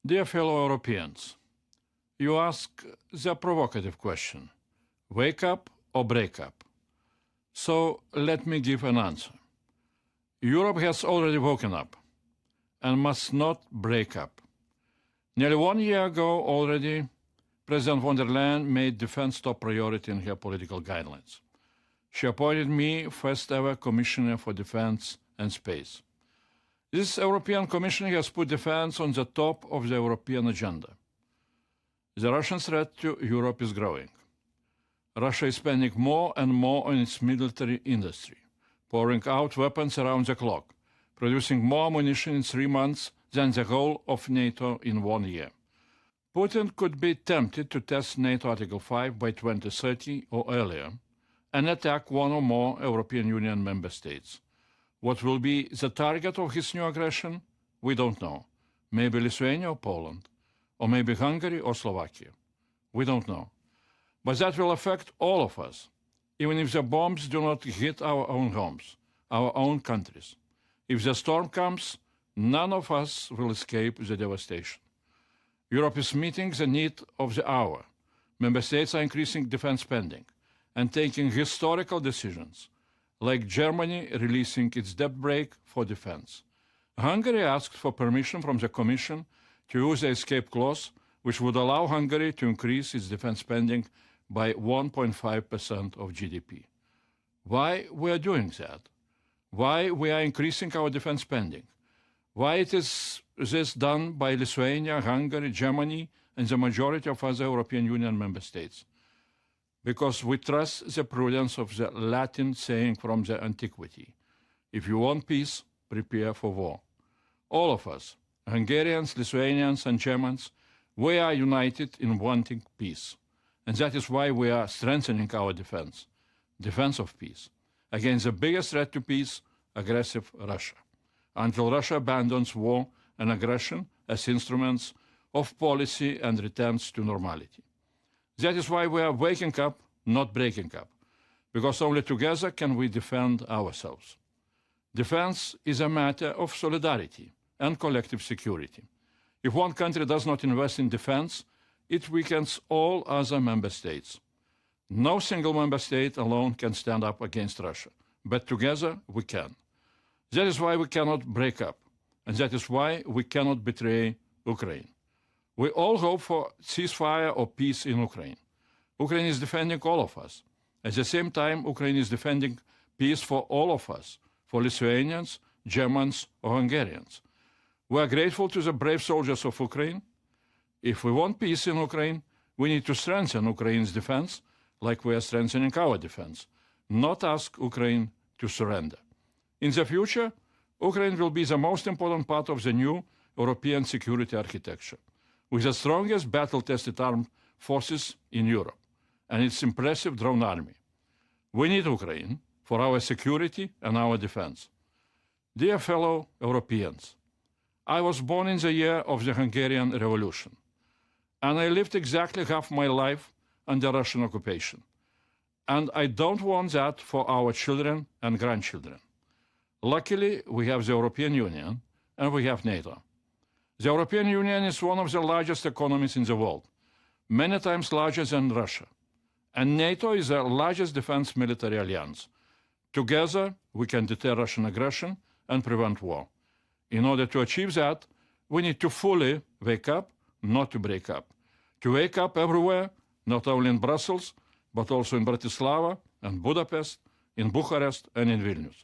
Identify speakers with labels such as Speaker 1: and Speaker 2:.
Speaker 1: Dear fellow Europeans, you ask the provocative question, wake up or break up? So let me give an answer. Europe has already woken up and must not break up. Nearly 1 year ago already, President von der Leyen made defense top priority in her political guidelines. She appointed me first ever Commissioner for Defense and Space. This European Commission has put defense on the top of the European agenda. The Russian threat to Europe is growing. Russia is spending more and more on its military industry, pouring out weapons around the clock, producing more ammunition in 3 months than the whole of NATO in 1 year. Putin could be tempted to test NATO Article 5 by 2030 or earlier and attack one or more European Union member states. What will be the target of his new aggression? We don't know. Maybe Lithuania or Poland, or maybe Hungary or Slovakia. We don't know. But that will affect all of us, even if the bombs do not hit our own homes, our own countries. If the storm comes, none of us will escape the devastation. Europe is meeting the need of the hour. Member states are increasing defense spending and taking historical decisions, like Germany releasing its debt brake for defense. Hungary asked for permission from the Commission to use the escape clause, which would allow Hungary to increase its defense spending by 1.5% of GDP. Why we are doing that? Why we are increasing our defense spending? Why it is this done by Lithuania, Hungary, Germany, and the majority of other European Union member states? Because we trust the prudence of the Latin saying from the antiquity, if you want peace, prepare for war. All of us, Hungarians, Lithuanians, and Germans, we are united in wanting peace. And that is why we are strengthening our defense of peace, against the biggest threat to peace, aggressive Russia, until Russia abandons war and aggression as instruments of policy and returns to normality. That is why we are waking up, not breaking up, because only together can we defend ourselves. Defense is a matter of solidarity and collective security. If one country does not invest in defense, it weakens all other member states. No single member state alone can stand up against Russia, but together we can. That is why we cannot break up, and that is why we cannot betray Ukraine. We all hope for ceasefire or peace in Ukraine. Ukraine is defending all of us. At the same time, Ukraine is defending peace for all of us, for Lithuanians, Germans, or Hungarians. We are grateful to the brave soldiers of Ukraine. If we want peace in Ukraine, we need to strengthen Ukraine's defense, like we are strengthening our defense, not ask Ukraine to surrender. In the future, Ukraine will be the most important part of the new European security architecture, with the strongest battle-tested armed forces in Europe and its impressive drone army. We need Ukraine for our security and our defense. Dear fellow Europeans, I was born in the year of the Hungarian Revolution, and I lived exactly half my life under Russian occupation. And I don't want that for our children and grandchildren. Luckily, we have the European Union and we have NATO. The European Union is one of the largest economies in the world, many times larger than Russia. And NATO is the largest defense military alliance. Together, we can deter Russian aggression and prevent war. In order to achieve that, we need to fully wake up, not to break up. To wake up everywhere, not only in Brussels, but also in Bratislava and Budapest, in Bucharest and in Vilnius.